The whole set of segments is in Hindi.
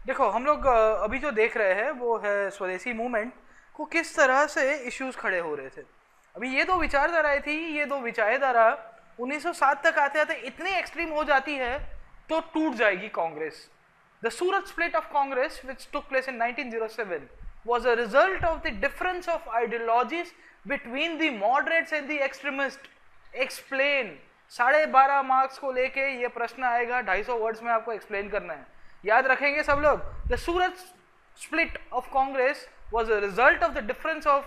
देखो हम लोग अभी जो देख रहे हैं वो है स्वदेशी मूवमेंट को किस तरह से इश्यूज खड़े हो रहे थे। अभी ये दो विचारधाराएं थी, ये दो विचारधारा 1907 तक आते आते इतनी एक्सट्रीम हो जाती है तो टूट जाएगी Congress. The Surat split of Congress, which took place in 1907, was a result of the difference of ideologies between the moderates and the extremists. Explain. 12.5 marks को लेके ये प्रश्न आएगा, 250 वर्ड्स में आपको एक्सप्लेन करना है। याद रखेंगे सब लोग। The Surat split of Congress was a result of the difference of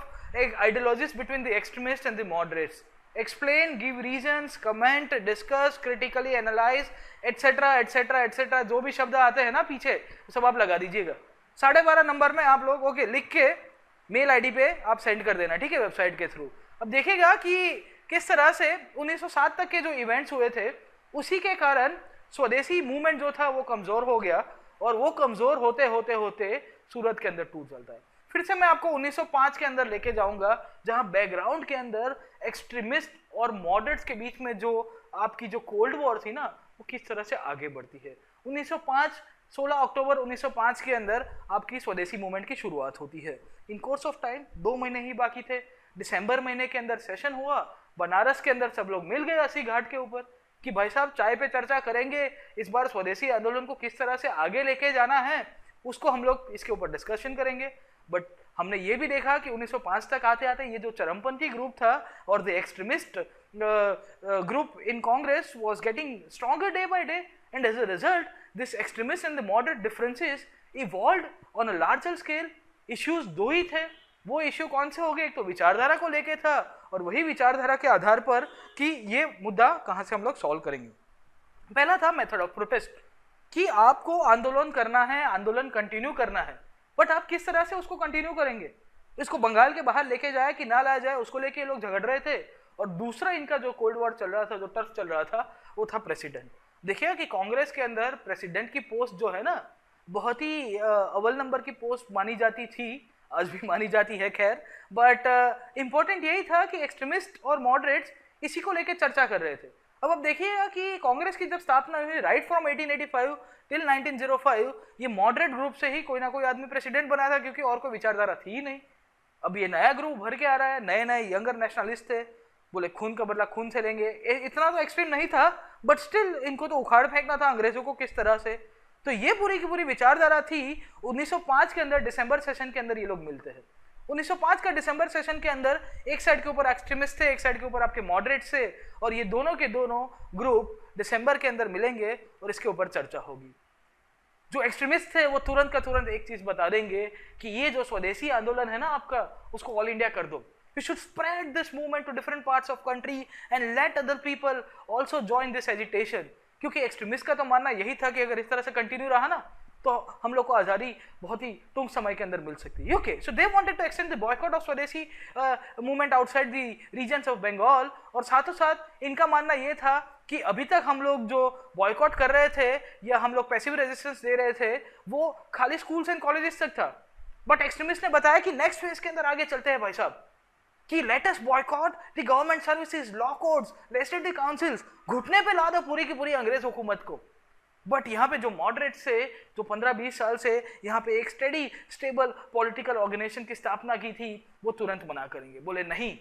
ideologies between the extremists and the moderates. Explain, give reasons, comment, discuss, critically analyze, etc etc etc जो भी शब्द आते हैं ना पीछे सब आप लगा दीजिएगा। 12.5 नंबर में आप लोग ओके लिख के मेल आईडी पे आप सेंड कर देना, ठीक है, वेबसाइट के थ्रू। अब देखिएगा कि किस तरह से 1907 तक के जो इवेंट्स हुए थे उसी के कारण स्वदेशी मूवमेंट जो था वो कमजोर हो गया, और वो कमजोर होते होते होते सूरत के अंदर टूट चलता है। फिर से मैं आपको 1905 के अंदर लेके जाऊंगा, जहां बैकग्राउंड के अंदर एक्सट्रीमिस्ट और मॉडरेट्स के बीच में जो आपकी जो कोल्ड वॉर थी ना वो किस तरह से आगे बढ़ती है। 1905 16 अक्टूबर 1905 के अंदर आपकी स्वदेशी मूवमेंट की शुरुआत होती है। इन कोर्स ऑफ टाइम 2 महीने ही बाकी थे। दिसंबर महीने के अंदर सेशन हुआ, बनारस के अंदर सब लोग मिल गए अस्सी घाट के ऊपर कि भाई साहब चाय पे चर्चा करेंगे, इस बार स्वदेशी आंदोलन को किस तरह से आगे लेके जाना है उसको हम लोग इसके ऊपर डिस्कशन करेंगे। बट हमने ये भी देखा कि 1905 तक आते आते ये जो चरमपंथी ग्रुप था और the extremist group in Congress was getting stronger day by day, and as a result this extremist and the moderate differences evolved on a larger scale. Issues दो ही थे। वो इश्यू कौन से हो गए? एक तो विचारधारा को लेके था, और वही विचारधारा के आधार पर कि ये मुद्दा कहां से हम लोग सॉल्व करेंगे। पहला था मेथड ऑफ प्रोटेस्ट, कि आपको आंदोलन करना है, आंदोलन कंटिन्यू करना है, बट आप किस तरह से उसको कंटिन्यू करेंगे। इसको बंगाल के बाहर लेके जाए कि ना लाया जाए उसको लेके लोग झगड़ रहे थे। और दूसरा इनका जो कोल्ड वॉर चल रहा था, जो टर्फ चल रहा था, वो था प्रेसिडेंट। देखिए कि कांग्रेस के अंदर प्रेसिडेंट की पोस्ट जो है ना बहुत ही अव्वल नंबर की पोस्ट मानी जाती थी, आज भी मानी जाती है खैर। बट इंपॉर्टेंट यही था कि एक्सट्रीमिस्ट और मॉडरेट्स इसी को लेकर चर्चा कर रहे थे। अब देखिएगा कि कांग्रेस की जब स्थापना हुई राइट फ्रॉम 1885 टिल 1905, ये मॉडरेट ग्रुप से ही कोई ना कोई आदमी प्रेसिडेंट बना था, क्योंकि और कोई विचारधारा थी ही नहीं। अब ये नया ग्रुप भर के आ रहा है, नए नए यंगर नेशनलिस्ट थे, बोले खून का बदला खून से लेंगे। इतना तो एक्सट्रीम नहीं था, बट स्टिल इनको तो उखाड़ फेंकना था अंग्रेजों को किस तरह से। तो ये पूरी की पूरी विचारधारा थी। 1905 के अंदर दिसंबर सेशन के अंदर ये लोग मिलते हैं। 1905 का दिसंबर सेशन के अंदर एक साइड के ऊपर एक्सट्रीमिस्ट थे, एक साइड के ऊपर आपके मॉडरेट्स थे, और ये दोनों के दोनों ग्रुप दिसंबर के अंदर मिलेंगे और इसके ऊपर चर्चा होगी। जो एक्सट्रीमिस्ट थे वो तुरंत का तुरंत एक चीज बता देंगे कि ये जो स्वदेशी आंदोलन है ना आपका, उसको ऑल इंडिया कर दो। You should spread this movement to different parts of country and let other people also join this agitation। क्योंकि एक्सट्रीमिस्ट का तो मानना यही था कि अगर इस तरह से कंटिन्यू रहा ना तो हम लोग को आज़ादी बहुत ही टूंक समय के अंदर मिल सकती है। Okay, so they wanted to extend the boycott of Swadeshi movement outside the regions of Bengal. और साथों साथ इनका मानना ये था कि अभी तक हम लोग जो बॉयकॉट कर रहे थे या हम लोग पैसिव रेजिस्टेंस दे रहे थे वो खाली स्कूल्स एंड कॉलेजेस तक था। बट एक्सट्रीमिस्ट ने बताया कि नेक्स्ट फेज के अंदर आगे चलते हैं भाई साहब, कि let us boycott the government services, law codes, legislative councils, घुटने पे ला दो पूरी की पूरी अंग्रेज हुकूमत को। बट यहाँ पे जो मॉडरेट से जो 15-20 साल से यहाँ पे एक स्टेडी स्टेबल पॉलिटिकल ऑर्गेनाइजेशन की स्थापना की थी वो तुरंत मना करेंगे। बोले नहीं,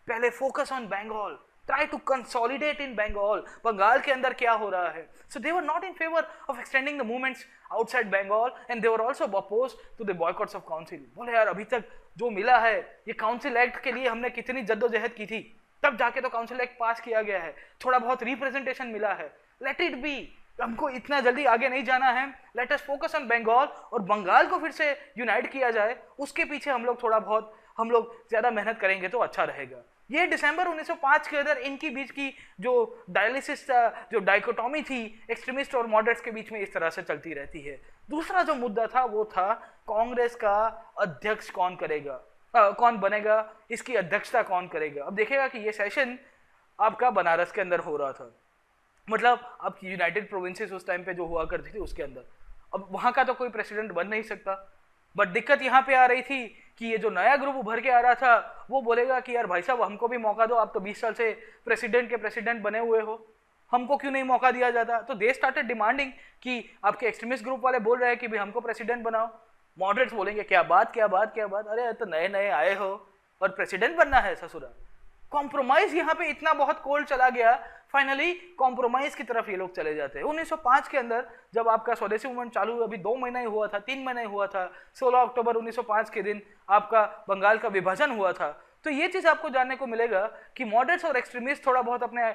पहले focus on Bengal, try to consolidate in Bengal. Bengal के अंदर क्या हो रहा है। So they were not in favour of extending the movements outside Bengal, and they were also oppose to the boycotts of council. बोले यार अभी तक जो मिला है, ये काउंसिल एक्ट के लिए हमने कितनी जद्दोजहद की थी, तब जाके तो काउंसिल एक्ट पास किया गया है, थोड़ा बहुत रिप्रेजेंटेशन मिला है, लेट इट बी, हमको इतना जल्दी आगे नहीं जाना है, let us focus on Bengal, और बंगाल को फिर से यूनाइट किया जाए, उसके पीछे हम लोग थोड़ा बहुत हम लोग ज्यादा मेहनत करेंगे तो अच्छा रहेगा। ये दिसंबर 1905 के अंदर इनकी बीच की जो डायलिसिस जो डाइकोटॉमी थी एक्सट्रीमिस्ट और मॉडरेट्स के बीच में इस तरह से चलती रहती है। दूसरा जो मुद्दा था वो था कांग्रेस का अध्यक्ष कौन करेगा, कौन बनेगा, इसकी अध्यक्षता कौन करेगा। अब देखिएगा कि ये सेशन आपका बनारस के अंदर हो रहा था, मतलब आपकी यूनाइटेड प्रोविंसेस उस टाइम पे जो हुआ करती थी उसके अंदर। अब वहां का तो कोई प्रेसिडेंट बन नहीं सकता, बट दिक्कत यहाँ पे आ रही थी कि ये जो नया ग्रुप उभर के आ रहा था वो बोलेगा कि यार भाई साहब हमको भी मौका दो, आप तो 20 साल से प्रेसिडेंट के प्रेसिडेंट बने हुए हो, हमको क्यों नहीं मौका दिया जाता? तो दे स्टार्टेड डिमांडिंग कि आपके एक्सट्रीमिस्ट ग्रुप वाले बोल रहे हैं कि भाई हमको प्रेसिडेंट बनाओ, मॉडरेट्स बोलेंगे क्या बात क्या बात क्या बात, अरे तो नए नए आए हो और प्रेसिडेंट बनना है ससुरा। कॉम्प्रोमाइज यहाँ पे इतना बहुत कोल्ड चला गया, फाइनली कॉम्प्रोमाइज की तरफ ये लोग चले जाते हैं। 1905 के अंदर जब आपका स्वदेशी मूवमेंट चालू हुआ, अभी 2 महीना ही हुआ था, 3 महीना ही हुआ था, 16 अक्टूबर 1905 के दिन आपका बंगाल का विभाजन हुआ था। तो ये चीज आपको जानने को मिलेगा कि मॉडरेट्स और एक्सट्रीमिस्ट थोड़ा बहुत अपने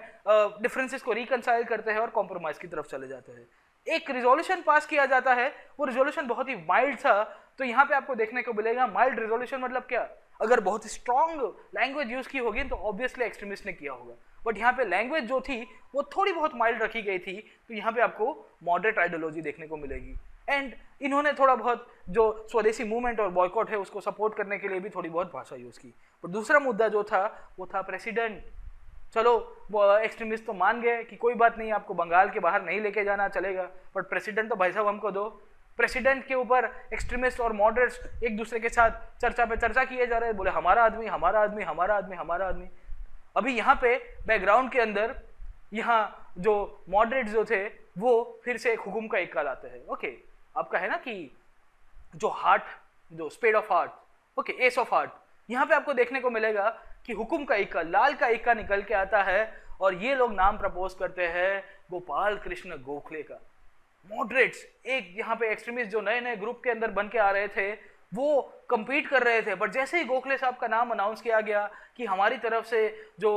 डिफरेंसेस को रिकंसाइल करते हैं और कॉम्प्रोमाइज की तरफ चले जाते हैं। एक रिजोल्यूशन पास किया जाता है, वो रिजोल्यूशन बहुत ही माइल्ड था। तो यहाँ पे आपको देखने को मिलेगा माइल्ड रिजोल्यूशन मतलब क्या, अगर बहुत स्ट्रॉन्ग लैंग्वेज यूज की होगी तो ऑब्वियसली एक्सट्रीमिस्ट ने किया होगा, बट यहाँ पे लैंग्वेज जो थी वो थोड़ी बहुत माइल्ड रखी गई थी। तो यहाँ पे आपको मॉडरेट आइडियोलॉजी देखने को मिलेगी। एंड इन्होंने थोड़ा बहुत जो स्वदेशी मूवमेंट और बॉयकॉट है उसको सपोर्ट करने के लिए भी थोड़ी बहुत भाषा यूज की। पर दूसरा मुद्दा जो था वो था प्रेसिडेंट। चलो एक्सट्रीमिस्ट तो मान गए कि कोई बात नहीं, आपको बंगाल के बाहर नहीं लेके जाना चलेगा, बट प्रेसिडेंट तो भाई साहब हमको दो। प्रेसिडेंट के ऊपर एक्सट्रीमिस्ट और मॉडरेट्स एक दूसरे के साथ चर्चा पे चर्चा किए जा रहे हैं, बोले हमारा आदमी हमारा आदमी हमारा आदमी हमारा आदमी। अभी यहाँ पे बैकग्राउंड के अंदर यहाँ जो मॉडरेट्स जो थे वो फिर से एक हुकुम का इक्का लाते हैं। ओके, आपका है ना कि जो हार्ट, जो spade of heart, okay ace of heart, यहाँ पे आपको देखने को मिलेगा कि हुकुम का इक्का, लाल का इक्का निकल के आता है और ये लोग नाम प्रपोज करते हैं गोपाल कृष्ण गोखले का। मॉडरेट्स एक यहाँ पे एक्सट्रीमिस्ट जो नए नए ग्रुप के अंदर बन के आ रहे थे वो compete कर रहे थे, बट जैसे ही गोखले साहब का नाम अनाउंस किया गया कि हमारी तरफ से जो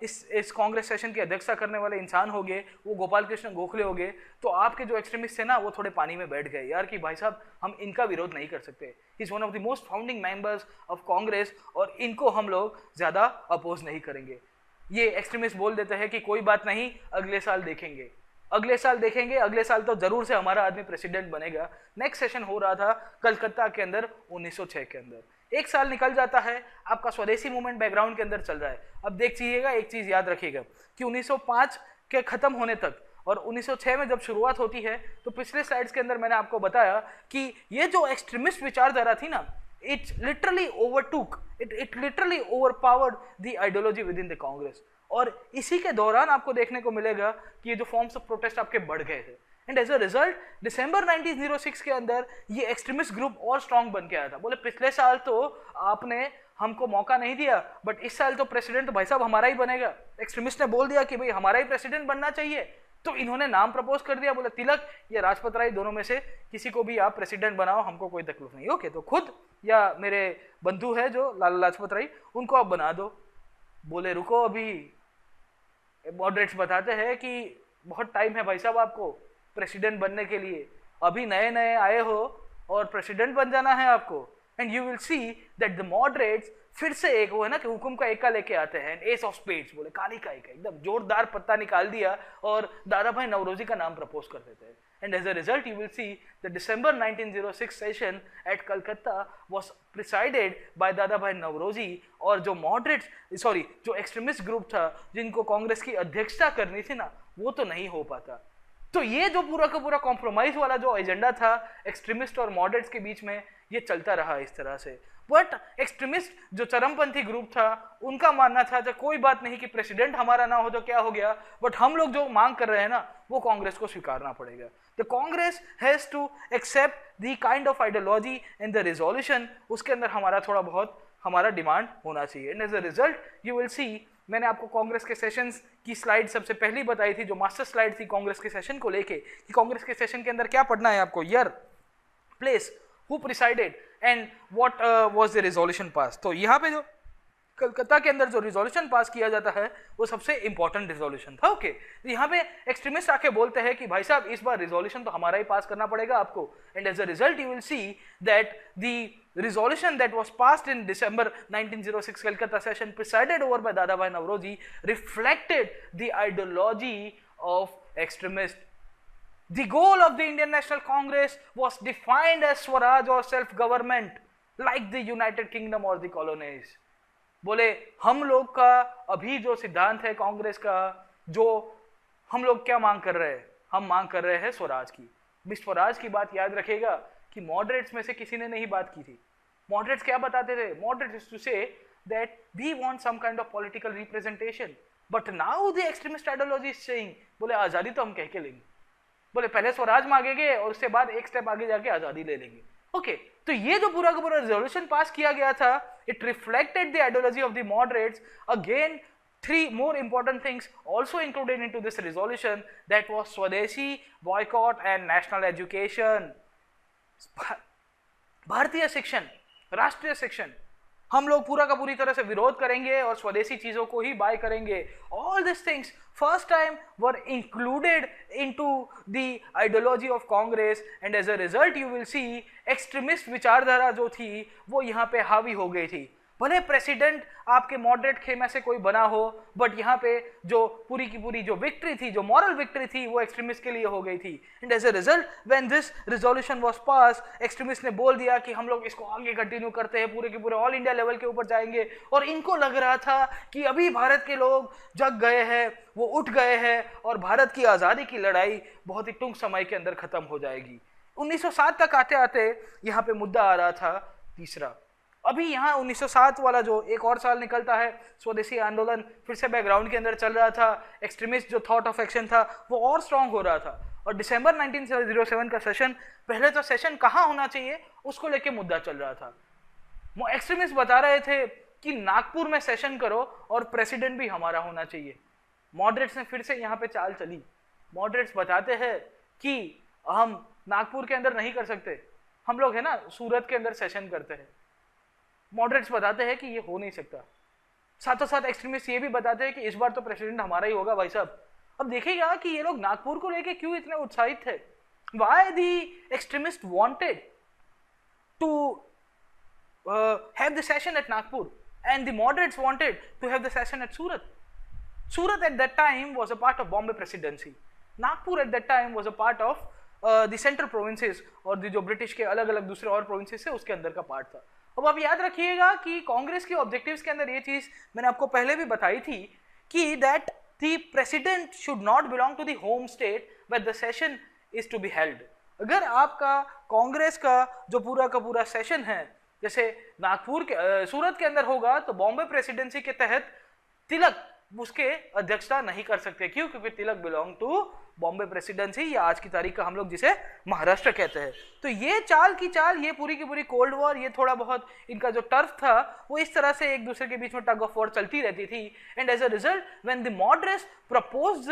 इस कांग्रेस सेशन की अध्यक्षता करने वाले इंसान हो गए वो गोपाल कृष्ण गोखले हो गए, तो आपके जो एक्सट्रीमिस्ट थे ना वो थोड़े पानी में बैठ गए यार कि भाई साहब हम इनका विरोध नहीं कर सकते, is one of the most founding members of Congress और इनको हम लोग ज़्यादा अपोज नहीं करेंगे। ये एक्सट्रीमिस्ट बोल देते हैं कि कोई बात नहीं, अगले साल देखेंगे, अगले साल देखेंगे, अगले साल तो जरूर से हमारा आदमी प्रेसिडेंट बनेगा। नेक्स्ट सेशन हो रहा था कलकत्ता के अंदर 1906 के अंदर। एक साल निकल जाता है, आपका स्वदेशी मूवमेंट बैकग्राउंड के अंदर चल रहा है। अब देखिएगा एक चीज याद रखिएगा कि 1905 के खत्म होने तक और 1906 में जब शुरुआत होती है तो पिछले स्लाइड्स के अंदर मैंने आपको बताया कि ये जो एक्सट्रीमिस्ट विचारधारा थी ना, it literally overtook, it literally overpowered the ideology within the Congress। और इसी के दौरान आपको देखने को मिलेगा कि ये जो फॉर्म्स ऑफ प्रोटेस्ट आपके बढ़ गए थे एंड एज अ रिजल्ट दिसंबर 1906 के अंदर ये एक्सट्रीमिस्ट ग्रुप और स्ट्रांग बन के आया था। बोले पिछले साल तो आपने हमको मौका नहीं दिया, बट इस साल तो प्रेसिडेंट तो भाई साहब हमारा ही बनेगा। एक्सट्रीमिस्ट ने बोल दिया कि भाई हमारा ही प्रेसिडेंट बनना चाहिए, तो इन्होंने नाम प्रपोज कर दिया, बोले तिलक या राजपत राय दोनों में से किसी को भी आप प्रेसिडेंट बनाओ, हमको कोई तकलीफ नहीं। ओके, तो खुद या मेरे बंधु है जो लाला लाजपत राय, उनको आप बना दो। बोले रुको, अभी मॉडरेट्स बताते हैं कि बहुत टाइम है भाई साहब आपको प्रेसिडेंट बनने के लिए, अभी नए नए आए हो और प्रेसिडेंट बन जाना है आपको। And you will see that the moderates फिर से एक वो है ना कि हुकुम का इक्का लेके आते हैं, एस ऑफ स्पेड्स, बोले काली का इक्का, एकदम जोरदार पत्ता निकाल दिया और दादा भाई नवरोजी का नाम प्रपोज कर देते हैं। And as a result, you will see the December 1906 session at Calcutta was presided by दादा भाई नवरोजी। और जो मॉडरेट्स जो एक्सट्रीमिस्ट ग्रुप था जिनको कांग्रेस की अध्यक्षता करनी थी ना, वो तो नहीं हो पाता। तो ये जो पूरा का पूरा कॉम्प्रोमाइज वाला जो एजेंडा था एक्सट्रीमिस्ट और मॉडरेट्स के बीच में, ये चलता रहा इस तरह से। बट एक्सट्रीमिस्ट जो चरमपंथी ग्रुप था उनका मानना था कि कोई बात नहीं कि प्रेसिडेंट हमारा ना हो तो क्या हो गया, बट हम लोग जो मांग कर रहे हैं ना वो कांग्रेस को स्वीकारना पड़ेगा। The Congress has to accept the kind of ideology in the resolution, उसके अंदर हमारा थोड़ा बहुत हमारा डिमांड होना चाहिए। And as a result you will see, मैंने आपको कांग्रेस के सेशंस की स्लाइड सबसे पहली बताई थी, जो मास्टर स्लाइड थी कांग्रेस के सेशन को लेके, कि कांग्रेस के सेशन के अंदर क्या पढ़ना है आपको, year, place, who presided and what was the resolution pass. तो यहाँ पे जो कलकत्ता के अंदर जो रिजोल्यूशन पास किया जाता है वो सबसे इंपॉर्टेंट रिजोल्यूशन था। ओके, तो यहाँ पे एक्सट्रीमिस्ट आके बोलते हैं कि भाई साहब इस बार रिजोल्यूशन तो हमारा ही पास करना पड़ेगा आपको। And as a result you will see that the resolution that was passed in December 1906 Calcutta session presided over by Dada Bhai Nauroji reflected the ideology of extremists. The goal of the Indian National Congress was defined as Swaraj or self-government like the United Kingdom or the colonies. बोले हम लोग का अभी जो सिद्धांत है कांग्रेस का, जो हम लोग क्या मांग कर रहे हैं, हम मांग कर रहे हैं स्वराज की। स्वराज की बात याद रखेगा कि मॉडरेट्स में से किसी ने नहीं बात की थी। मॉडरेट्स क्या बताते थे? Moderates to say that we want some kind of political representation, but now the extremist ideology is saying, बोले आजादी तो हम कह के लेंगे, बोले पहले स्वराज मांगेंगे और उसके बाद एक स्टेप आगे जाके आजादी ले लेंगे। ओके, तो ये जो पूरा का पूरा रेजोल्यूशन पास किया गया था, it reflected the ideology of the moderates. Again three more important things also included into this resolution, that was Swadeshi, boycott and national education, भारतीय शिक्षण, राष्ट्रीय शिक्षण, हम लोग पूरा का पूरी तरह से विरोध करेंगे और स्वदेशी चीजों को ही बाय करेंगे। All this things first time were included into the ideology of Congress, and as a result you will see extremist विचारधारा जो थी वो यहाँ पे हावी हो गई थी। भले प्रेसिडेंट आपके मॉडरेट खेमे से कोई बना हो, बट यहाँ पे जो पूरी की पूरी जो विक्ट्री थी, जो मॉरल विक्ट्री थी, वो एक्सट्रीमिस्ट के लिए हो गई थी। And as a result when this resolution was pass, extremist ने बोल दिया कि हम लोग इसको आगे कंटिन्यू करते हैं, पूरे के पूरे ऑल इंडिया लेवल के ऊपर जाएंगे। और इनको लग रहा था कि अभी भारत के लोग जग गए हैं, वो उठ गए हैं और भारत की आज़ादी की लड़ाई बहुत ही टूंक समय के अंदर खत्म हो जाएगी। 1907 तक आते आते यहाँ पे मुद्दा आ रहा था तीसरा। अभी यहाँ 1907 वाला जो एक और साल निकलता है, स्वदेशी आंदोलन फिर से बैकग्राउंड के अंदर चल रहा था, एक्सट्रीमिस्ट जो थॉट ऑफ एक्शन था वो और स्ट्रांग हो रहा था। और दिसंबर 1907 का सेशन, पहले तो सेशन कहाँ होना चाहिए उसको लेके मुद्दा चल रहा था। वो एक्सट्रीमिस्ट बता रहे थे कि नागपुर में सेशन करो और प्रेसिडेंट भी हमारा होना चाहिए। मॉडरेट्स ने फिर से यहाँ पे चाल चली। मॉडरेट्स बताते हैं कि हम नागपुर के अंदर नहीं कर सकते, हम लोग है ना सूरत के अंदर सेशन करते हैं। मॉडरेट्स बताते हैं कि ये हो नहीं सकता। साथों साथ एक्सट्रीमिस्ट ये भी बताते हैं कि इस बार तो प्रेसिडेंट हमारा ही होगा भाई साहब। अब देखिएगा कि ये लोग नागपुर को लेके क्यों इतने उत्साहित थे। Why the extremist wanted to have the session at Nagpur and the moderates wanted to have the session at Surat. Surat at that time was a part of Bombay Presidency. Nagpur at that time was a part of the central provinces और जो ब्रिटिश के अलग अलग दूसरे और प्रोविंसेस है उसके अंदर का पार्ट था। अब आप याद रखिएगा कि कांग्रेस के ऑब्जेक्टिव्स के अंदर ये चीज मैंने आपको पहले भी बताई थी कि that the president should not belong to the home state where the session is to be held. अगर आपका कांग्रेस का जो पूरा का पूरा सेशन है जैसे नागपुर के सूरत के अंदर होगा तो बॉम्बे प्रेसिडेंसी के तहत तिलक उसके अध्यक्षता नहीं कर सकते। क्यों? क्योंकि तिलक बिलोंग टू बॉम्बे प्रेसिडेंसी, या आज की तारीख का हम लोग जिसे महाराष्ट्र कहते हैं। तो ये चाल की चाल, ये पूरी की पूरी कोल्ड वॉर, ये थोड़ा बहुत इनका जो टर्फ था वो इस तरह से एक दूसरे के बीच में टग ऑफ वॉर चलती रहती थी। And as a result when the moderates proposed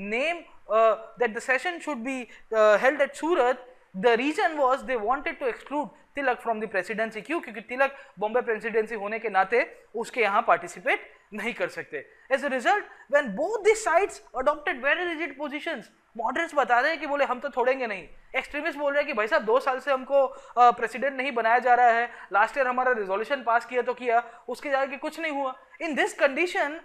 name that the session should be held at Surat, the reason was they wanted to exclude Tilak from the presidency। क्यों? क्योंकि तिलक बॉम्बे प्रेसिडेंसी होने के नाते उसके यहाँ पार्टिसिपेट नहीं कर सकते। As a result, when both these sides adopted very rigid positions, moderates बता रहे हैं कि बोले हम तो छोड़ेंगे नहीं। एक्सट्रीमिस्ट बोल रहे हैं कि भाई साहब 2 साल से हमको प्रेसिडेंट नहीं बनाया जा रहा है, लास्ट ईयर हमारा रिजोल्यूशन पास किया तो किया, उसके जाके कुछ नहीं हुआ। इन दिस कंडीशन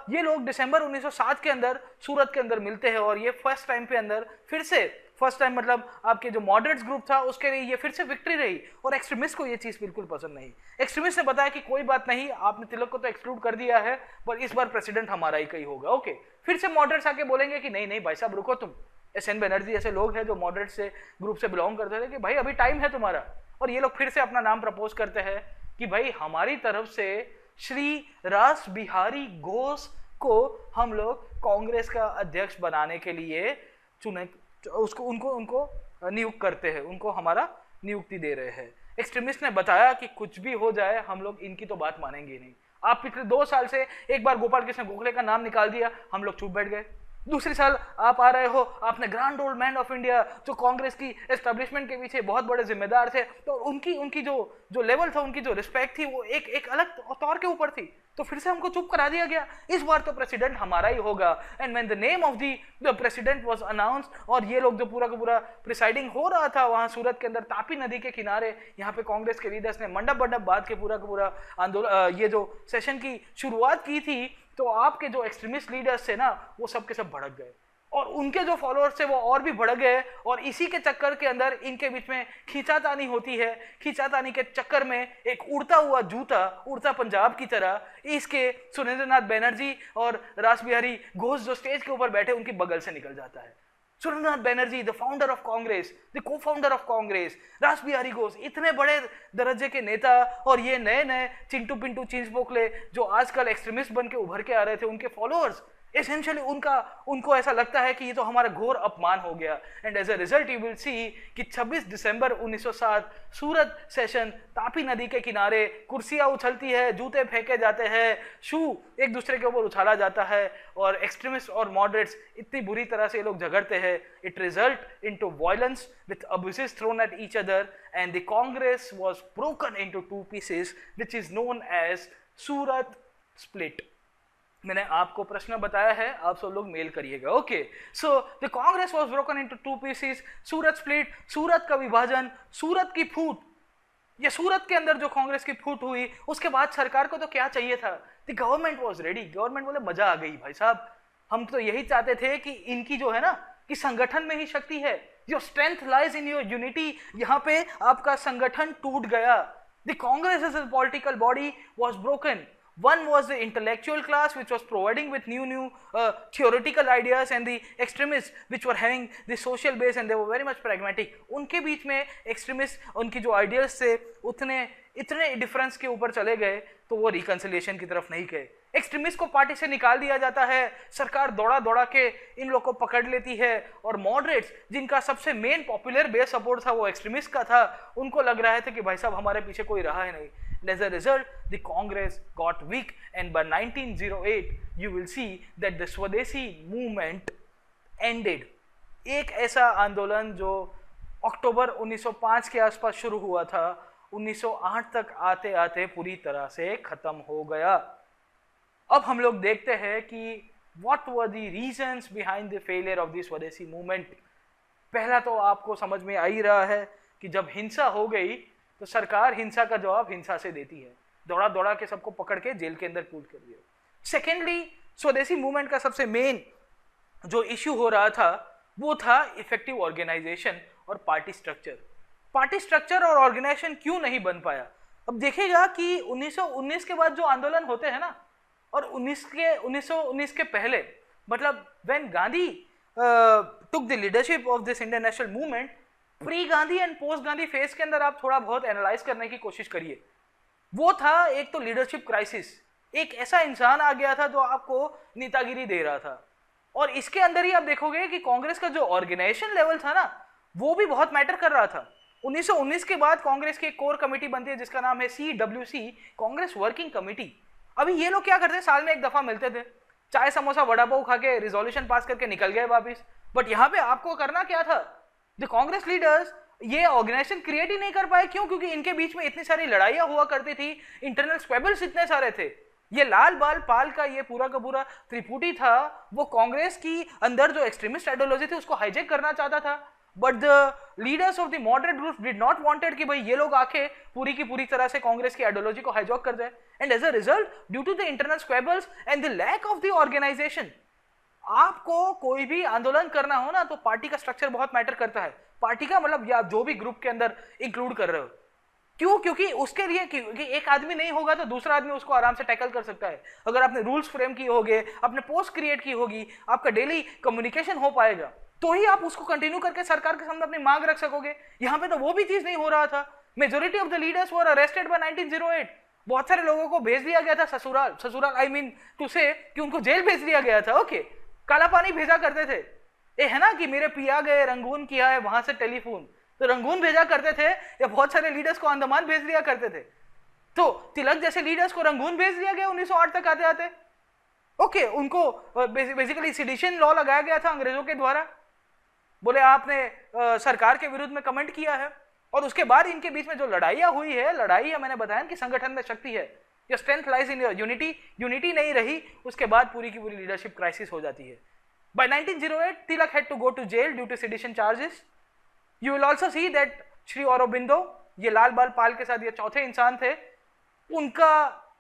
ये लोग दिसंबर 1907 के अंदर सूरत के अंदर मिलते हैं और ये फर्स्ट टाइम पे अंदर फिर से, फर्स्ट टाइम मतलब आपके जो मॉडरेट्स ग्रुप था उसके लिए ये फिर से विक्ट्री रही। और एक्सट्रीमिस्ट को ये चीज बिल्कुल पसंद नहीं। एक्सट्रीमिस्ट ने बताया कि कोई बात नहीं, आपने तिलक को तो एक्सक्लूड कर दिया है पर इस बार प्रेसिडेंट हमारा ही कहीं होगा। ओके, फिर से मॉडरेट्स आके बोलेंगे कि नहीं नहीं भाई साहब रुको तुम। एस.एन. बनर्जी ऐसे लोग हैं जो मॉडरेट से ग्रुप से बिलोंग करते थे कि भाई अभी टाइम है तुम्हारा। और ये लोग फिर से अपना नाम प्रपोज करते हैं कि भाई हमारी तरफ से श्री रास बिहारी घोष को हम लोग कांग्रेस का अध्यक्ष बनाने के लिए चुने, उसको उनको नियुक्त करते हैं, उनको हमारा नियुक्ति दे रहे हैं। एक्सट्रीमिस्ट ने बताया कि कुछ भी हो जाए हम लोग इनकी तो बात मानेंगे नहीं। आप पिछले 2 साल से एक बार गोपाल कृष्ण गोखले का नाम निकाल दिया, हम लोग चुप बैठ गए। दूसरी साल आप आ रहे हो, आपने grand old man of India जो कांग्रेस की एस्टेब्लिशमेंट के पीछे बहुत बड़े जिम्मेदार थे, तो उनकी जो लेवल था, उनकी जो रिस्पेक्ट थी वो एक अलग तौर के ऊपर थी। तो फिर से हमको चुप करा दिया गया। इस बार तो प्रेसिडेंट हमारा ही होगा। And when the name of the president was announced, और ये लोग जो पूरा का पूरा प्रिसाइडिंग हो रहा था वहां सूरत के अंदर तापी नदी के किनारे, यहाँ पे कांग्रेस के लीडर्स ने मंडप बांध के पूरा का पूरा आंदोलन, ये जो सेशन की शुरुआत की थी, तो आपके जो एक्सट्रीमिस्ट लीडर्स थे ना वो सब के सब भड़क गए और उनके जो फॉलोअर्स थे वो और भी भड़क गए। और इसी के चक्कर के अंदर इनके बीच में खींचातानी होती है। खींचातानी के चक्कर में एक उड़ता हुआ जूता, उड़ता पंजाब की तरह, इसके सुरेंद्र नाथ बनर्जी और रास बिहारी घोष जो स्टेज के ऊपर बैठे उनकी बगल से निकल जाता है। Surendranath Banerjee, the founder of Congress, the को फाउंडर ऑफ कांग्रेस, रास बिहारी घोष, इतने बड़े दर्जे के नेता, और ये नए नए चिंटू पिंटू चिंच बोकले जो आजकल एक्सट्रीमिस्ट बन के उभर के आ रहे थे, उनके फॉलोअर्स, एसेंशियली उनको ऐसा लगता है कि ये तो हमारा घोर अपमान हो गया। And as a result you will see कि 26 दिसंबर 1907 सूरत सेशन, तापी नदी के किनारे कुर्सियां उछलती है, जूते फेंके जाते हैं, शू एक दूसरे के ऊपर उछाला जाता है, और एक्सट्रीमिस्ट और मॉडरेट्स इतनी बुरी तरह से ये लोग झगड़ते हैं। It result into violence with abuses thrown at each other and the Congress was broken into 2 pieces which is known as Surat split. मैंने आपको प्रश्न बताया है, आप सब लोग मेल करिएगा। Okay, so the Congress was broken into 2 pieces, Surat split, Surat का विभाजन, सूरत की फूट। ये सूरत के अंदर जो कांग्रेस की फूट हुई, उसके बाद सरकार को तो क्या चाहिए था? The government was ready. Government बोले मजा आ गई भाई साहब, हम तो यही चाहते थे कि इनकी जो है ना कि संगठन में ही शक्ति है, your strength lies in your unity. यहाँ पे आपका संगठन टूट गया। The Congress as a political body was broken. One was the intellectual class which was providing with new theoretical ideas, and the extremists which were having the social base and they were very much pragmatic. उनके बीच में extremists उनकी जो ideals थे इतने डिफरेंस के ऊपर चले गए तो वो रिकंसिलिएशन की तरफ नहीं गए। एक्सट्रीमिस्ट को पार्टी से निकाल दिया जाता है, सरकार दौड़ा के इन लोग को पकड़ लेती है, और मॉडरेट्स जिनका सबसे मेन पॉपुलर बेस सपोर्ट था वो एक्सट्रीमिस्ट का था, उनको लग रहा था कि भाई साहब हमारे पीछे कोई रहा है नहीं। As a result, the Congress got weak, and by 1908, you will see that the Swadeshi movement ended. एक ऐसा आंदोलन जो अक्टूबर 1905 के आसपास शुरू हुआ था, 1908 तक आते आते पूरी तरह से खत्म हो गया। अब हम लोग देखते हैं कि what were the reasons behind the failure of the Swadeshi movement। पहला तो आपको समझ में आ ही रहा है कि जब हिंसा हो गई तो सरकार हिंसा का जवाब हिंसा से देती है, दौड़ा के सबको पकड़ के जेल के अंदर पुट कर दिया। सेकेंडली, स्वदेशी मूवमेंट का सबसे मेन जो इश्यू हो रहा था वो था इफेक्टिव ऑर्गेनाइजेशन और पार्टी स्ट्रक्चर। पार्टी स्ट्रक्चर और ऑर्गेनाइजेशन क्यों नहीं बन पाया? अब देखिएगा कि 1919 के बाद जो आंदोलन होते हैं ना, और 1919 के पहले, मतलब when Gandhi took the leadership of this Indian national movement, pre Gandhi and post Gandhi phase के अंदर आप थोड़ा बहुत एनालाइज करने की कोशिश करिए। वो था एक तो लीडरशिप क्राइसिस, एक ऐसा इंसान आ गया था जो आपको नेतागिरी दे रहा था, और इसके अंदर ही आप देखोगे कि कांग्रेस का जो ऑर्गेनाइजेशन लेवल था ना वो भी बहुत मैटर कर रहा था। 1919 के बाद कांग्रेस की एक कोर कमेटी बनती है जिसका नाम है CWC, कांग्रेस वर्किंग कमेटी। अभी ये लोग क्या करते हैं, साल में एक दफा मिलते थे, चाय समोसा वड़ा पाव खा के रिजोल्यूशन पास करके निकल गए वापिस। बट यहाँ पे आपको करना क्या था? द कांग्रेस लीडर्स ये ऑर्गेनाइजेशन क्रिएट ही नहीं कर पाए। क्यों? क्योंकि इनके बीच में इतनी सारी लड़ाइयां हुआ करती थी, इंटरनल स्क्वेबल्स इतने सारे थे। ये लाल बाल पाल का ये पूरा का पूरा त्रिपुटी था, वो कांग्रेस की अंदर जो एक्सट्रीमिस्ट आइडियोलॉजी थी उसको हाईजैक करना चाहता था। But the leaders of the moderate group did not wanted कि भाई ये लोग आके पूरी की पूरी तरह से कांग्रेस की आइडियोलॉजी को हाईजैक कर जाए। And as a result, due to the internal squabbles and the lack of the organisation, आपको कोई भी आंदोलन करना हो ना तो पार्टी का स्ट्रक्चर बहुत मैटर करता है। पार्टी का मतलब या जो भी ग्रुप के अंदर इंक्लूड कर रहे हो। क्यों? क्योंकि उसके लिए कि एक आदमी नहीं होगा तो दूसरा आदमी उसको आराम से टैकल कर सकता है। अगर आपने रूल्स फ्रेम किए होंगे, आपने पोस्ट क्रिएट की होगी, आपका डेली कम्युनिकेशन हो पाएगा, तो ही आप उसको कंटिन्यू करके सरकार के सामने अपनी मांग रख सकोगे। यहाँ पे तो वो भी चीज नहीं हो रहा था। Majority of the leaders were arrested bye 1908। बहुत सारे लोगों को भेज दिया गया था ससुराल आई मीन टू से कि उनको जेल भेज दिया गया था। ओके, काला पानी भेजा करते थे। ये है ना कि मेरे पिया गए, रंगून किया है, वहां से टेलीफोन, तो रंगून भेजा करते थे, या बहुत सारे लीडर्स को अंडमान भेज दिया करते थे। तो तिलक जैसे लीडर्स को रंगून भेज दिया गया 1908 तक आते आते। ओके, उनको बेसिकली सेडिशन लॉ लगाया गया था अंग्रेजों के द्वारा। बोले आपने सरकार के विरुद्ध में कमेंट किया है, और उसके बाद इनके बीच में जो लड़ाइयाँ हुई है, लड़ाई मैंने बताया कि संगठन में शक्ति है, your strength lies in your unity. Unity नहीं रही, उसके बाद पूरी की पूरी लीडरशिप क्राइसिस हो जाती है। By 1908, Tilak had to go to jail due to sedition charges. You will also see that Shri Aurobindo, ये लाल बाल पाल के साथ ये चौथे इंसान थे, उनका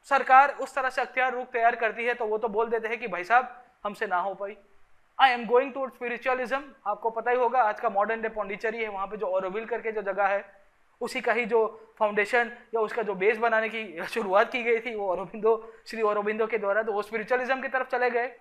सरकार उस तरह से अख्तियार रूप तैयार करती है तो वो तो बोल देते हैं कि भाई साहब हमसे ना हो पाई। I am going to spiritualism. आपको पता ही होगा आज का मॉडर्न डे पौंडीचेरी है, वहाँ पे जो ऑरोविल करके जो जगह है, उसी का ही जो फाउंडेशन या उसका जो बेस बनाने की शुरुआत की गई थी वो श्री औरोबिंदो के द्वारा। तो वो स्पिरिचुअलिज्म की तरफ चले गए,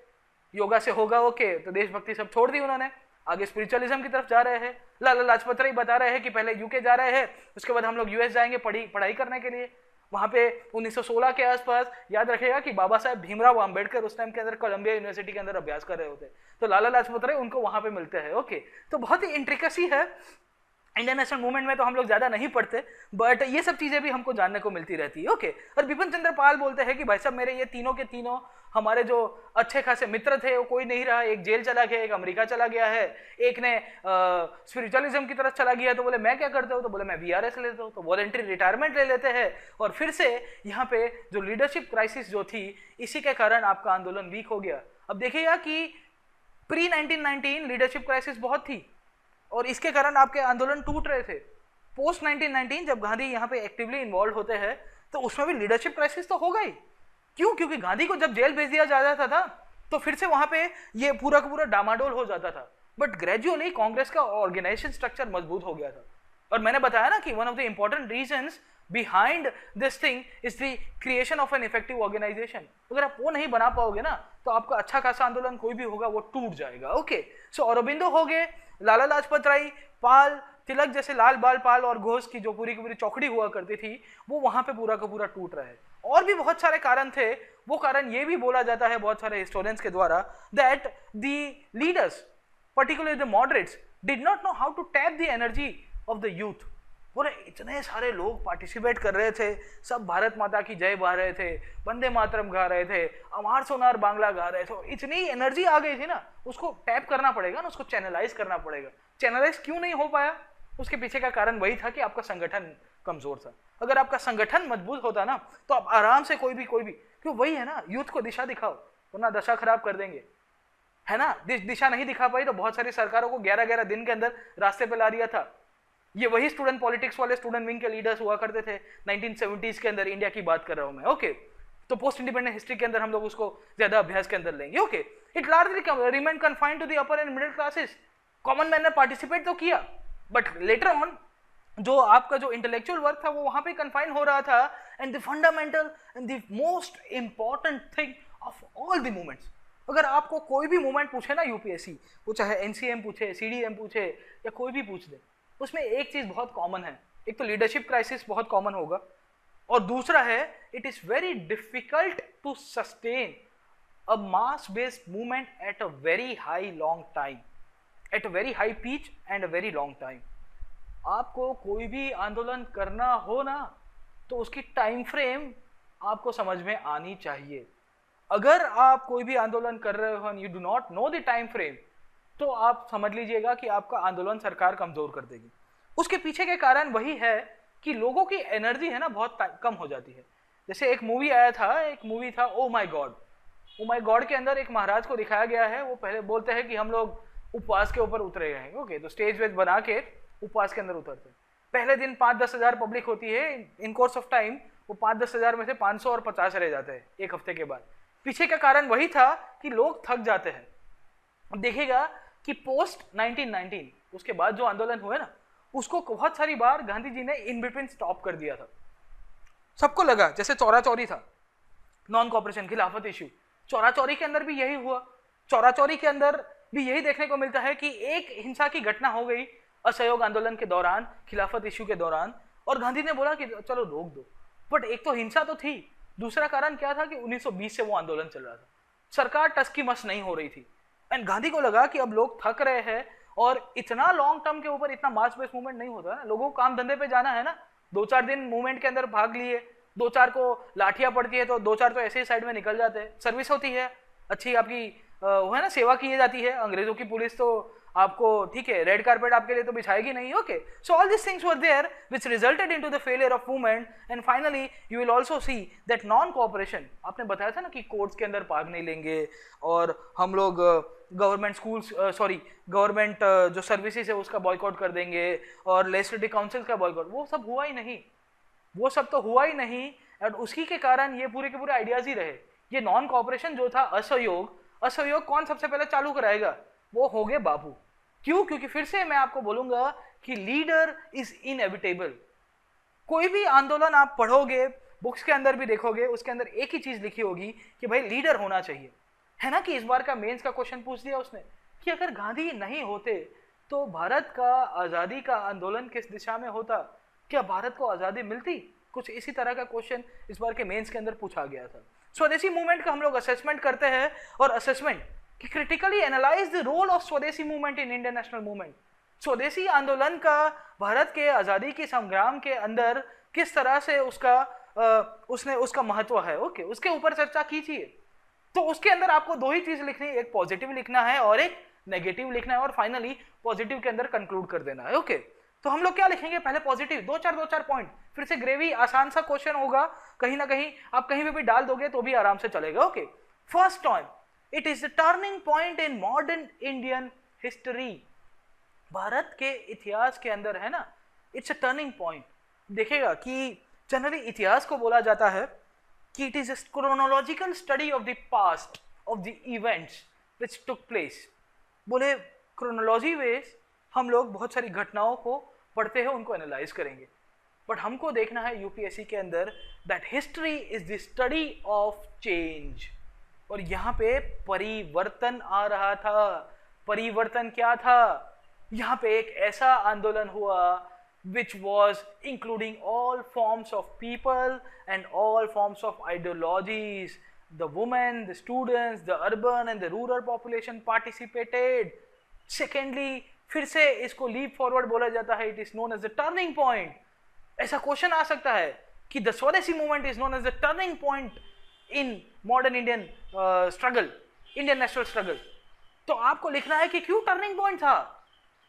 योगा से होगा ओके, तो देशभक्ति सब छोड़ दी उन्होंने। आगे स्पिरिचुअलिज्म की तरफ जा रहे हैं। लाला लाजपत राय बता रहे हैं कि पहले यूके जा रहे हैं, उसके बाद हम लोग यूएस जाएंगे पढ़ाई करने के लिए। वहां पे 1916 के आसपास याद रखेगा कि बाबा साहेब भीमराव अंबेडकर उस टाइम के अंदर कोलंबिया यूनिवर्सिटी के अंदर अभ्यास कर रहे होते, तो लाला लाजपत राय उनको वहां पे मिलते हैं। ओके, तो बहुत ही इंट्रिकसी है। इंडियन नेशनल मूवमेंट में तो हम लोग ज्यादा नहीं पढ़ते, बट ये सब चीजें भी हमको जानने को मिलती रहती है। ओके, और बिपिन चंद्र पाल बोलते हैं कि भाई साहब मेरे ये तीनों के तीनों हमारे जो अच्छे खासे मित्र थे वो कोई नहीं रहा, एक जेल चला गया, एक अमेरिका चला गया है, एक ने स्पिरिचुअलिज्म की तरफ चला गया। तो बोले मैं क्या करते हो, तो बोले मैं वीआरएस लेता हूँ, तो वॉलंटरी रिटायरमेंट ले लेते हैं। और फिर से यहाँ पे जो लीडरशिप क्राइसिस जो थी, इसी के कारण आपका आंदोलन वीक हो गया। अब देखिएगा कि प्री 1919 लीडरशिप क्राइसिस बहुत थी और इसके कारण आपके आंदोलन टूट रहे थे। पोस्ट 1919 जब गांधी यहाँ पे एक्टिवली इन्वॉल्व होते हैं तो उसमें भी लीडरशिप क्राइसिस तो होगा ही। क्यों? क्योंकि गांधी को जब जेल भेज दिया जाता था तो फिर से वहां पे ये पूरा का पूरा डामाडोल हो जाता था। बट ग्रेजुअली कांग्रेस का ऑर्गेनाइजेशन स्ट्रक्चर मजबूत हो गया था। और मैंने बताया ना कि one of the important reasons behind this thing is the creation of an effective organisation. अगर आप वो नहीं बना पाओगे ना तो आपका अच्छा खासा आंदोलन कोई भी होगा वो टूट जाएगा। ओके, सो अरबिंदो हो गए, लाला लाजपत राय, पाल, तिलक जैसे लाल बाल पाल और घोष की जो पूरी की पूरी चौकड़ी हुआ करती थी वो वहां पे पूरा का पूरा टूट रहा है। और भी बहुत सारे कारण थे। वो कारण ये भी बोला जाता है बहुत सारे हिस्टोरियंस के द्वारा that the leaders particularly the moderates did not know how to tap the energy of the youth। बोले इतने सारे लोग पार्टिसिपेट कर रहे थे, सब भारत माता की जय गा रहे थे, वंदे मातरम गा रहे थे, अमार सोनार बांग्ला गा रहे थे, इतनी एनर्जी आ गई थी ना, उसको टैप करना पड़ेगा ना, उसको चैनलाइज करना पड़ेगा। चैनलाइज क्यों नहीं हो पाया? उसके पीछे का कारण वही था कि आपका संगठन कमजोर था। अगर आपका संगठन मजबूत होता ना तो आप आराम से कोई भी क्यों, वही है ना, यूथ को दिशा दिखाओ वरना दशा खराब कर देंगे, है ना। दिशा नहीं दिखा पाई तो बहुत सारी सरकारों को 11-11 दिन के अंदर रास्ते पे ला दिया था। ये वही स्टूडेंट पॉलिटिक्स वाले स्टूडेंट विंग के लीडर्स हुआ करते थे 1970s के अंदर, इंडिया की बात कर रहा हूं मैं। ओके, तो पोस्ट इंडिपेंडेंट हिस्ट्री के अंदर हम लोग उसको ज्यादा अभ्यास के अंदर लेंगे। Okay, it largely remain confined to the upper and middle classes. Common man ने पार्टिसिपेट तो किया बट लेटर ऑन जो आपका जो इंटेलेक्चुअल वर्क था वो वहां पे कन्फाइन हो रहा था। And the fundamental and the most important thing of all the movements, अगर आपको कोई भी मूवमेंट पूछे ना यूपीएससी, वो चाहे एनसीएम पूछे, सीडीएम पूछे या कोई भी पूछ दे, उसमें एक चीज बहुत कॉमन है। एक तो लीडरशिप क्राइसिस बहुत कॉमन होगा और दूसरा है it is very difficult to sustain a mass based movement at a very high long time, at a very high pitch and a very long time. आपको कोई भी आंदोलन करना हो ना तो उसकी टाइम फ्रेम आपको समझ में आनी चाहिए। अगर आप कोई भी आंदोलन कर रहे हो you do not know the time frame तो आप समझ लीजिएगा कि आपका आंदोलन सरकार कमजोर कर देगी। उसके पीछे के कारण वही है कि लोगों की एनर्जी है ना बहुत कम हो जाती है। जैसे एक मूवी आया था, एक मूवी था ओ माई गॉड। ओ माई गॉड के अंदर एक महाराज को दिखाया गया है, वो पहले बोलते हैं कि हम लोग उपवास के ऊपर उतरे हैं। ओके, तो स्टेज वेज बना के उपवास के अंदर उतरते हैं। पहले दिन 5-10 हज़ार पब्लिक होती है, इन कोर्स ऑफ टाइम वो 5-10 हज़ार में से 500 और 50 रह जाते हैं एक हफ्ते के बाद। पीछे का कारण वही था कि लोग थक जाते हैं। अब देखिएगा कि पोस्ट 1919 उसके बाद जो आंदोलन हुए ना उसको बहुत सारी बार गांधी जी ने इन बिटवीन स्टॉप कर दिया था। सबको लगा जैसे चौरा चौरी था, नॉन कॉपरेशन खिलाफत इश्यू, चौरा चौरी के अंदर भी यही हुआ। चौरा चौरी के अंदर भी यही देखने को मिलता है कि एक हिंसा की घटना हो गई असहयोग आंदोलन के दौरान, खिलाफत इश्यू के दौरान, और गांधी ने बोला कि चलो रोक दो। बट एक तो हिंसा तो थी, दूसरा कारण क्या था कि 1920 से वो आंदोलन चल रहा था, सरकार टस की मस नहीं हो रही थी। एंड गांधी को लगा कि अब लोग थक रहे हैं और इतना लॉन्ग टर्म के ऊपर इतना मास बेस्ड मूवमेंट नहीं होता ना, लोगों को काम धंधे पे जाना है ना। 2-4 दिन मूवमेंट के अंदर भाग लिए, 2-4 को लाठियां पड़ती है तो 2-4 तो ऐसे ही साइड में निकल जाते हैं। सर्विस होती है अच्छी, आपकी वो है ना, सेवा की जाती है। अंग्रेजों की पुलिस तो आपको ठीक है, रेड कारपेट आपके लिए तो बिछाएगी नहीं। Okay, so all this things were there which resulted into the failure of movement. And finally you will also see that non cooperation, आपने बताया था ना कि कोर्ट्स के अंदर भाग नहीं लेंगे और हम लोग गवर्नमेंट स्कूल्स गवर्नमेंट जो सर्विसेज है उसका बॉयकॉट कर देंगे और लेजिस्लेटिव काउंसिल का बॉयकॉट, वो सब हुआ ही नहीं, वो सब तो हुआ ही नहीं। और उसी के कारण ये पूरे के पूरे आइडियाज ही रहे। ये नॉन कोऑपरेशन जो था, असहयोग कौन सबसे पहले चालू कराएगा? वो हो गए बापू। क्यों? क्योंकि फिर से मैं आपको बोलूंगा कि लीडर इज इनएविटेबल। कोई भी आंदोलन आप पढ़ोगे, बुक्स के अंदर भी देखोगे, उसके अंदर एक ही चीज लिखी होगी कि भाई लीडर होना चाहिए, है ना। कि इस बार का मेंस का क्वेश्चन पूछ दिया उसने कि अगर गांधी नहीं होते तो भारत का आज़ादी का आंदोलन किस दिशा में होता, क्या भारत को आज़ादी मिलती? कुछ इसी तरह का क्वेश्चन इस बार के मेंस के अंदर पूछा गया था। स्वदेशी मूवमेंट का हम लोग असेसमेंट करते हैं, और असेसमेंट कि critically analyse the role of Swadeshi movement in Indian national movement. Swadeshi आंदोलन का भारत के आज़ादी के संग्राम के अंदर किस तरह से उसका महत्व है, ओके, उसके ऊपर चर्चा कीजिए। तो उसके अंदर आपको दो ही चीज लिखनी है, एक पॉजिटिव लिखना है और एक नेगेटिव लिखना है, और फाइनली पॉजिटिव के अंदर कंक्लूड कर देना है, ओके। तो हम लोग क्या लिखेंगे, पहले पॉजिटिव, दो चार पॉइंट, फिर से ग्रेवी, आसान सा क्वेश्चन होगा, कहीं ना कहीं आप कहीं भी डाल दोगे तो भी आराम से चलेगा, okay. First time it is the turning point in modern Indian history. Bharat के इतिहास के अंदर है ना, इट्स अ टर्निंग पॉइंट। देखिएगा कि जनरली इतिहास को बोला जाता है कि it is a chronological study of the past of the events which took place. बोले क्रोनोलॉजी वेज हम लोग बहुत सारी घटनाओं को पढ़ते हैं, उनको एनालाइज करेंगे, बट हमको देखना है यूपीएससी के अंदर that history is the study of change. और यहाँ पे परिवर्तन आ रहा था। परिवर्तन क्या था? यहाँ पे एक ऐसा आंदोलन हुआ which was including all forms of people and all forms of ideologies. The women, the students, the urban and the rural population participated. Secondly, फिर से इसको leap forward बोला जाता है, it is known as the turning point. ऐसा क्वेश्चन आ सकता है कि the Swadeshi movement is known as the turning point in modern Indian struggle, Indian national struggle. तो आपको लिखना है कि क्यों टर्निंग पॉइंट था,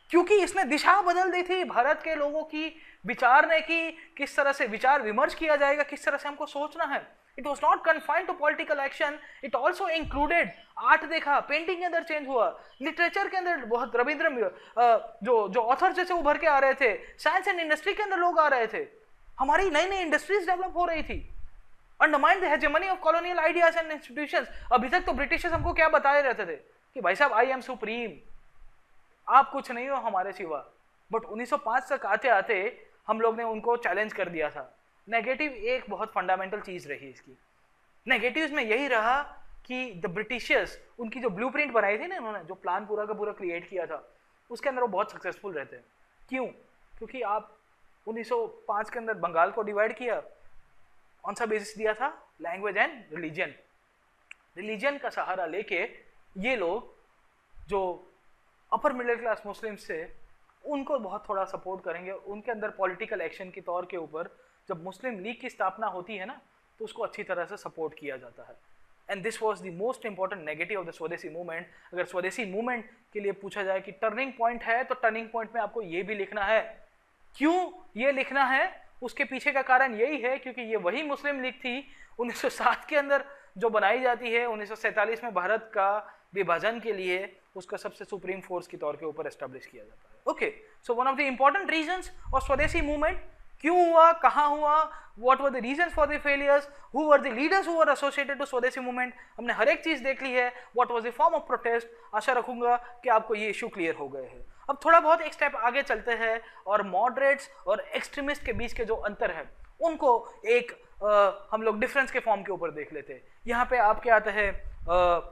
क्योंकि इसने दिशा बदल दी थी भारत के लोगों की विचारने की, किस तरह से विचार विमर्श किया जाएगा, किस तरह से हमको सोचना है। It was not confined to political action, it also included art. देखा, पेंटिंग के अंदर चेंज हुआ, लिटरेचर के अंदर बहुत रविंद्र जो ऑथर जैसे उभर के आ रहे थे, साइंस एंड इंडस्ट्री के अंदर लोग आ रहे थे, हमारी नई नई इंडस्ट्रीज डेवलप हो रही थी। Undermine the hegemony of colonial ideas and institutions. अभी तक तो ब्रिटिशर्स हमको क्या बताए रहते थे कि भाई साहब आई एम सुप्रीम, आप कुछ नहीं हो हमारे सिवा। बट 1905 तक आते आते हम लोग ने उनको चैलेंज कर दिया था। नेगेटिव एक बहुत फंडामेंटल चीज रही इसकी। नेगेटिव्स में यही रहा कि द ब्रिटिशर्स, उनकी जो ब्लूप्रिंट बनाई थी ना, इन्होंने जो प्लान पूरा का पूरा क्रिएट किया था, उसके अंदर वो बहुत सक्सेसफुल रहते हैं। क्यों? क्योंकि आप 1905 के अंदर बंगाल को डिवाइड किया, कौन सा बेसिस दिया था? Language and religion. रिलीजन का सहारा लेके ये लोग जो अपर मिडिल क्लास मुस्लिम्स थे उनको बहुत थोड़ा सपोर्ट करेंगे। उनके अंदर पॉलिटिकल एक्शन के तौर के ऊपर जब मुस्लिम लीग की स्थापना होती है ना, तो उसको अच्छी तरह से सपोर्ट किया जाता है। And this was the most important negative of the स्वदेशी मूवमेंट। अगर स्वदेशी मूवमेंट के लिए पूछा जाए कि टर्निंग पॉइंट है, तो टर्निंग पॉइंट में आपको ये भी लिखना है। क्यों ये लिखना है? उसके पीछे का कारण यही है क्योंकि ये वही मुस्लिम लीग थी 1907 के अंदर जो बनाई जाती है, 1947 में भारत का विभाजन के लिए उसका सबसे सुप्रीम फोर्स के तौर के ऊपर एस्टेब्लिश किया जाता है। Okay, so one of the important reasons of Swadeshi movement, क्यों हुआ, कहाँ हुआ, what were the reasons for the failures, who were the leaders who were associated to Swadeshi movement. हमने हर एक चीज देख ली है। What was the form of protest. आशा रखूंगा कि आपको ये इशू क्लियर हो गए हैं। अब थोड़ा बहुत एक स्टेप आगे चलते हैं और मॉडरेट्स और एक्सट्रीमिस्ट के बीच के जो अंतर है उनको एक हम लोग डिफरेंस के फॉर्म के ऊपर देख लेते हैं। यहाँ पे आपके आते हैं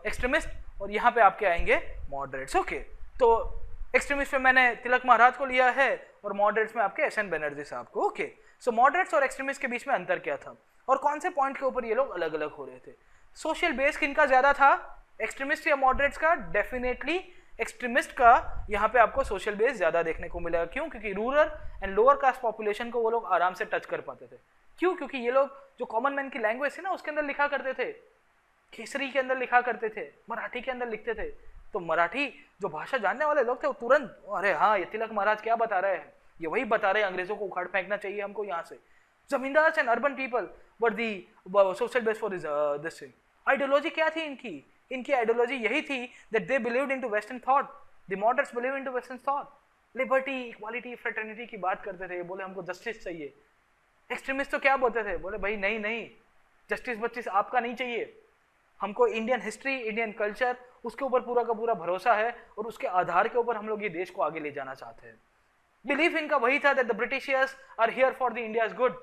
एक्सट्रीमिस्ट और यहाँ पे आपके आएंगे मॉडरेट्स। ओके, तो एक्सट्रीमिस्ट में मैंने तिलक महाराज को लिया है और मॉडरेट्स में आपके एस.एन. बनर्जी साहब को। ओके, सो मॉडरेट्स और एक्सट्रीमिस्ट के बीच में अंतर क्या था और कौन से पॉइंट के ऊपर ये लोग अलग अलग हो रहे थे? सोशल बेस किनका ज्यादा था, एक्सट्रीमिस्ट या मॉडरेट्स का? डेफिनेटली एक्सट्रीमिस्ट का यहाँ पे आपको सोशल बेस ज्यादा देखने को मिलेगा। क्यों? क्योंकि rural and lower caste population को वो लोग आराम से टच कर पाते थे। क्यों? क्योंकि ये लोग जो कॉमन मैन की लैंग्वेज थी ना उसके अंदर लिखा करते थे, केसरी के अंदर लिखा करते थे, मराठी के अंदर लिखते थे। तो मराठी जो भाषा जानने वाले लोग थे वो तुरंत, अरे हाँ ये तिलक महाराज क्या बता रहे हैं, ये वही बता रहे हैं, अंग्रेजों को उखाड़ फेंकना चाहिए हमको यहाँ से। Zamindars and urban people were the social base for this thing. Ideology क्या थी इनकी? इनकी आइडियोलॉजी यही थी that they believed into western thought. The moderates believe into western thought. Liberty, equality, fraternity की बात करते थे, बोले हमको जस्टिस चाहिए। एक्सट्रीमिस्ट तो क्या बोलते थे? बोले भाई नहीं नहीं, जस्टिस बस्टिस आपका नहीं चाहिए, हमको इंडियन हिस्ट्री, इंडियन कल्चर, उसके ऊपर पूरा का पूरा भरोसा है और उसके आधार के ऊपर हम लोग ये देश को आगे ले जाना चाहते हैं। बिलीफ इनका वही था that the Britishers are here for the India's good.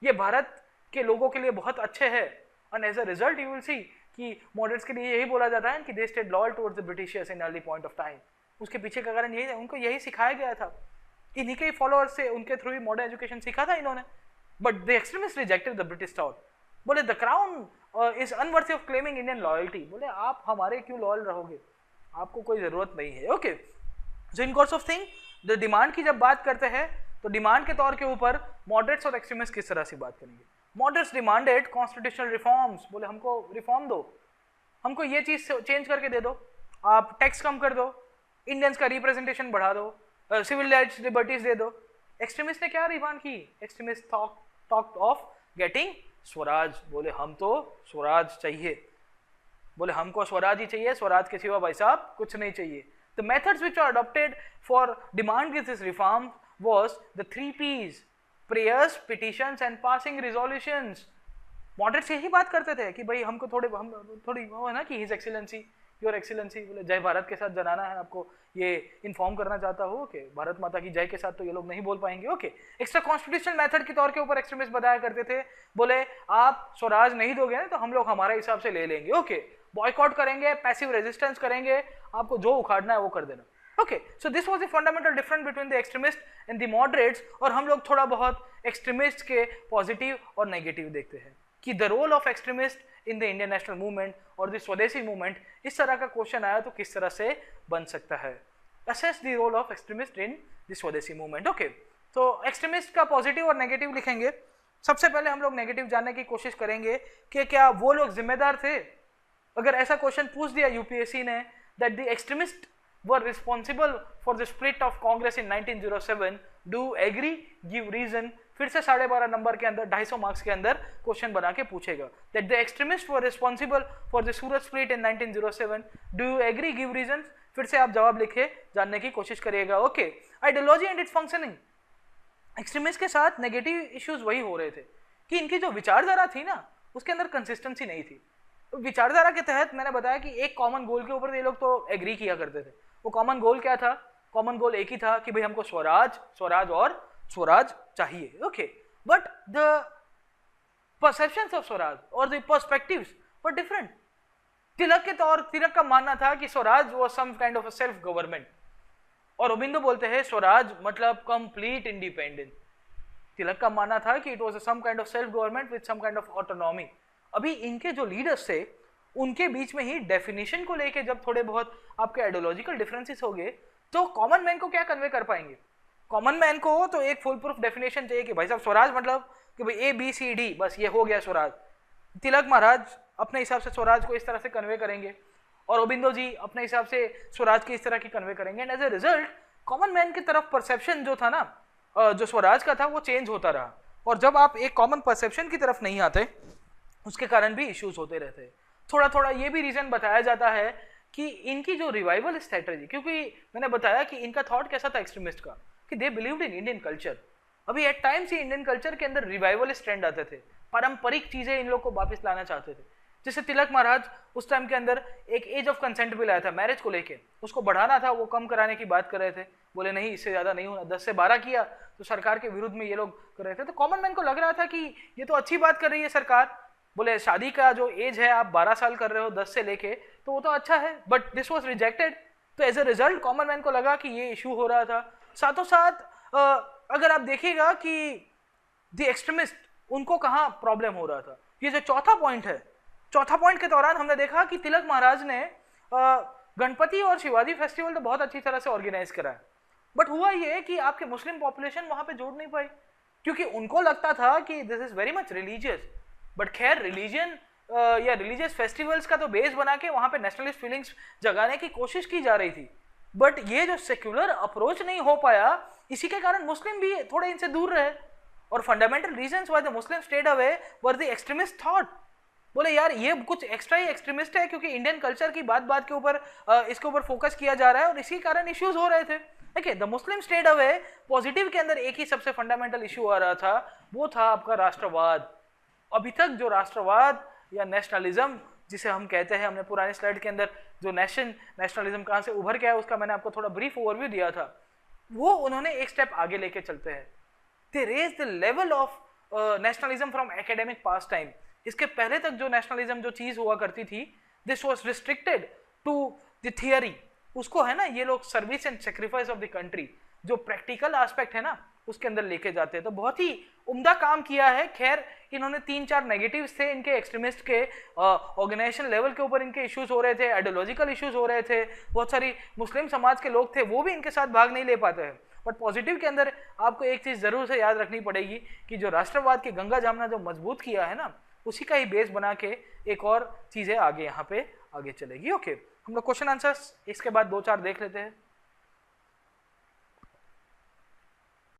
ये भारत के लोगों के लिए बहुत अच्छे हैं। And as a result you will see कि मॉडरेट्स के लिए यही बोला जाता है कि they stayed loyal towards the Britishers in early point of time. उसके पीछे का कारण यही है, उनको यही सिखाया गया था, इन्हीं के फॉलोअर्स से, उनके थ्रू ही मॉडर्न एजुकेशन सीखा था इन्होंने। But the extremist rejected the British thought, बोले the crown is unworthy of claiming Indian loyalty, बोले आप हमारे क्यों लॉयल रहोगे, आपको कोई जरूरत नहीं है। Okay, so in course of thing the demand की जब बात करते हैं तो डिमांड के तौर के ऊपर मॉडरेट्स और एक्सट्रीमिस्ट किस तरह से बात करेंगे। मॉडरेट्स डिमांडेड कॉन्स्टिट्यूशनल रिफॉर्म्स, बोले हमको रिफॉर्म दो, हमको ये चीज चेंज करके दे दो, आप टैक्स कम कर दो, इंडियंस का रिप्रेजेंटेशन बढ़ा दो, सिविल राइट्स लिबर्टीज दे दो। एक्सट्रीमिस्ट ने क्या डिमांड की, extremist talked of getting Swaraj, बोले हम तो स्वराज चाहिए, बोले हमको स्वराज ही चाहिए, स्वराज के सिवा भाई साहब कुछ नहीं चाहिए। The methods which are adopted for demand this reform was the 3 P's, prayers, petitions and passing resolutions। Moderates यही बात करते थे कि भाई हमको थोड़ी वो है ना कि हिज एक्सीलेंसी, योर एक्सीलेंसी, बोले जय भारत के साथ जनाना है, आपको ये इन्फॉर्म करना चाहता हूँ कि भारत माता की जय के साथ तो ये लोग नहीं बोल पाएंगे। ओके, एक्स्ट्रा कॉन्स्टिट्यूशनल मेथड के तौर के ऊपर एक्सट्रीमिस्ट बताया करते थे, बोले आप स्वराज नहीं दोगे ना तो हम लोग हमारे हिसाब से ले लेंगे। ओके, बॉयकॉट करेंगे, पैसिव रेजिस्टेंस करेंगे, आपको जो उखाड़ना है वो कर देना। Okay, so this was the fundamental difference between the extremists and the moderates। और हम लोग थोड़ा बहुत extremists के positive और negative देखते हैं कि the role of extremists in the Indian national movement और the स्वदेशी movement, इस तरह का क्वेश्चन आया तो किस तरह से बन सकता है। Assess the role of extremists in the स्वदेशी movement। Okay, तो extremist का positive और negative लिखेंगे। सबसे पहले हम लोग negative जानने की कोशिश करेंगे कि क्या वो लोग जिम्मेदार थे। अगर ऐसा क्वेश्चन पूछ दिया यूपीएससी ने that the extremists were responsible for the split of Congress in 1907, do agree, give reason, फिर से 12.5 नंबर के अंदर 250 मार्क्स के अंदर क्वेश्चन बना के पूछेगा that the extremists were responsible for the Surat split in 1907, do you agree, give reasons, फिर से आप जवाब लिखे जानने की कोशिश करिएगा। Okay, ideology and it's functioning, extremist के साथ नेगेटिव इश्यूज वही हो रहे थे कि इनकी जो विचारधारा थी ना उसके अंदर कंसिस्टेंसी नहीं थी। विचारधारा के तहत मैंने बताया कि एक कॉमन गोल के ऊपर ये लोग तो एग्री किया करते थे। वो कॉमन गोल क्या था, कॉमन गोल एक ही था कि भाई हमको स्वराज और स्वराज चाहिए। Okay, but the perceptions of swaraj और the perspectives were different. Tilak का मानना था कि swaraj was some kind of a self government, और अरबिंदो बोलते हैं स्वराज मतलब कंप्लीट इंडिपेंडेंस। तिलक का मानना था कि it was some kind of self government with some kind of autonomy. अभी इनके जो लीडर्स थे उनके बीच में ही डेफिनेशन को लेके जब थोड़े बहुत आपके आइडियोलॉजिकल डिफरेंसेस हो गए तो कॉमन मैन को क्या कन्वे कर पाएंगे। कॉमन मैन को तो एक फुल प्रूफ डेफिनेशन चाहिए कि भाई साहब स्वराज मतलब कि भाई ABCD बस ये हो गया स्वराज। तिलक महाराज अपने हिसाब से स्वराज को इस तरह से कन्वे करेंगे और अरबिंदो जी अपने हिसाब से स्वराज की इस तरह की कन्वे करेंगे, and as a result common man की तरफ परसेप्शन जो था ना जो स्वराज का था वो चेंज होता रहा। और जब आप एक कॉमन परसेप्शन की तरफ नहीं आते उसके कारण भी इश्यूज होते रहते हैं। थोड़ा थोड़ा ये भी रीजन बताया जाता है कि इनकी जो रिवाइवल स्ट्रेटजी, क्योंकि मैंने बताया कि इनका थॉट कैसा था एक्सट्रीमिस्ट का कि they believed in Indian culture. अभी एट टाइम्स ही इंडियन कल्चर के अंदर रिवाइवलिस्ट ट्रेंड आते थे, पारंपरिक चीजें इन लोग को वापस लाना चाहते थे। जैसे तिलक महाराज उस टाइम के अंदर एक एज ऑफ कंसेंट भी लाया था मैरिज को लेके, उसको बढ़ाना था, वो कम कराने की बात कर रहे थे, बोले नहीं इससे ज्यादा नहीं होना, 10 से 12 किया तो सरकार के विरुद्ध में ये लोग कर रहे थे। तो कॉमन मैन को लग रहा था कि ये तो अच्छी बात कर रही है सरकार, बोले शादी का जो एज है आप 12 साल कर रहे हो 10 से लेके, तो वो तो अच्छा है, बट दिस वाज रिजेक्टेड। तो as a result common man को लगा कि ये इशू हो रहा था। साथों साथ अगर आप देखिएगा कि द एक्सट्रीमिस्ट उनको कहाँ प्रॉब्लम हो रहा था, ये जो चौथा पॉइंट है, चौथा पॉइंट के दौरान हमने देखा कि तिलक महाराज ने गणपति और शिवाजी फेस्टिवल तो बहुत अच्छी तरह से ऑर्गेनाइज कराया, बट हुआ ये कि आपके मुस्लिम पॉपुलेशन वहां पे जोड़ नहीं पाई क्योंकि उनको लगता था कि this is very much religious. But खैर रिलीजन या रिलीजियस फेस्टिवल्स का तो बेस बना के वहां पे नेशनलिस्ट फीलिंग्स जगाने की कोशिश की जा रही थी, बट ये जो सेक्युलर अप्रोच नहीं हो पाया, इसी के कारण मुस्लिम भी थोड़े इनसे दूर रहे। और fundamental reasons why the Muslim stayed away were the extremist thought. बोले यार ये कुछ एक्स्ट्रा ही एक्सट्रीमिस्ट है क्योंकि इंडियन कल्चर की बात के ऊपर इसके ऊपर फोकस किया जा रहा है और इसी कारण इश्यूज हो रहे थे। देखिए the Muslim stayed away positive के अंदर एक ही सबसे फंडामेंटल इशू आ रहा था, वो था आपका राष्ट्रवाद। अभी तक जो राष्ट्रवाद या नेशनलिज्म जिसे हम कहते हैं, हमने पुरानी स्लाइड के अंदर जो नेशनलिज्म कहाँ से उभर के आया उसका मैंने आपको थोड़ा ब्रीफ ओवरव्यू दिया था, वो उन्होंने एक स्टेप आगे लेके चलते हैं। They raise the level of nationalism from academic pastime, इसके पहले तक जो नेशनलिज्म जो चीज हुआ करती थी, this was restricted to the theory, उसको है ना ये लोग service and sacrifice of the country, जो प्रैक्टिकल एस्पेक्ट है ना उसके अंदर लेके जाते हैं। तो बहुत ही उम्दा काम किया है। खैर इन्होंने 3-4 नेगेटिव्स थे इनके, एक्सट्रीमिस्ट के ऑर्गेनाइजेशन लेवल के ऊपर इनके इश्यूज हो रहे थे, आइडियोलॉजिकल इश्यूज हो रहे थे, बहुत सारी मुस्लिम समाज के लोग थे वो भी इनके साथ भाग नहीं ले पाते हैं। बट पॉजिटिव के अंदर आपको एक चीज जरूर से याद रखनी पड़ेगी कि जो राष्ट्रवाद की गंगा जमुना जो मजबूत किया है ना, उसी का ही बेस बना के एक और चीजें आगे यहाँ पे आगे चलेगी। ओके, हम लोग क्वेश्चन आंसर्स इसके बाद 2-4 देख लेते हैं।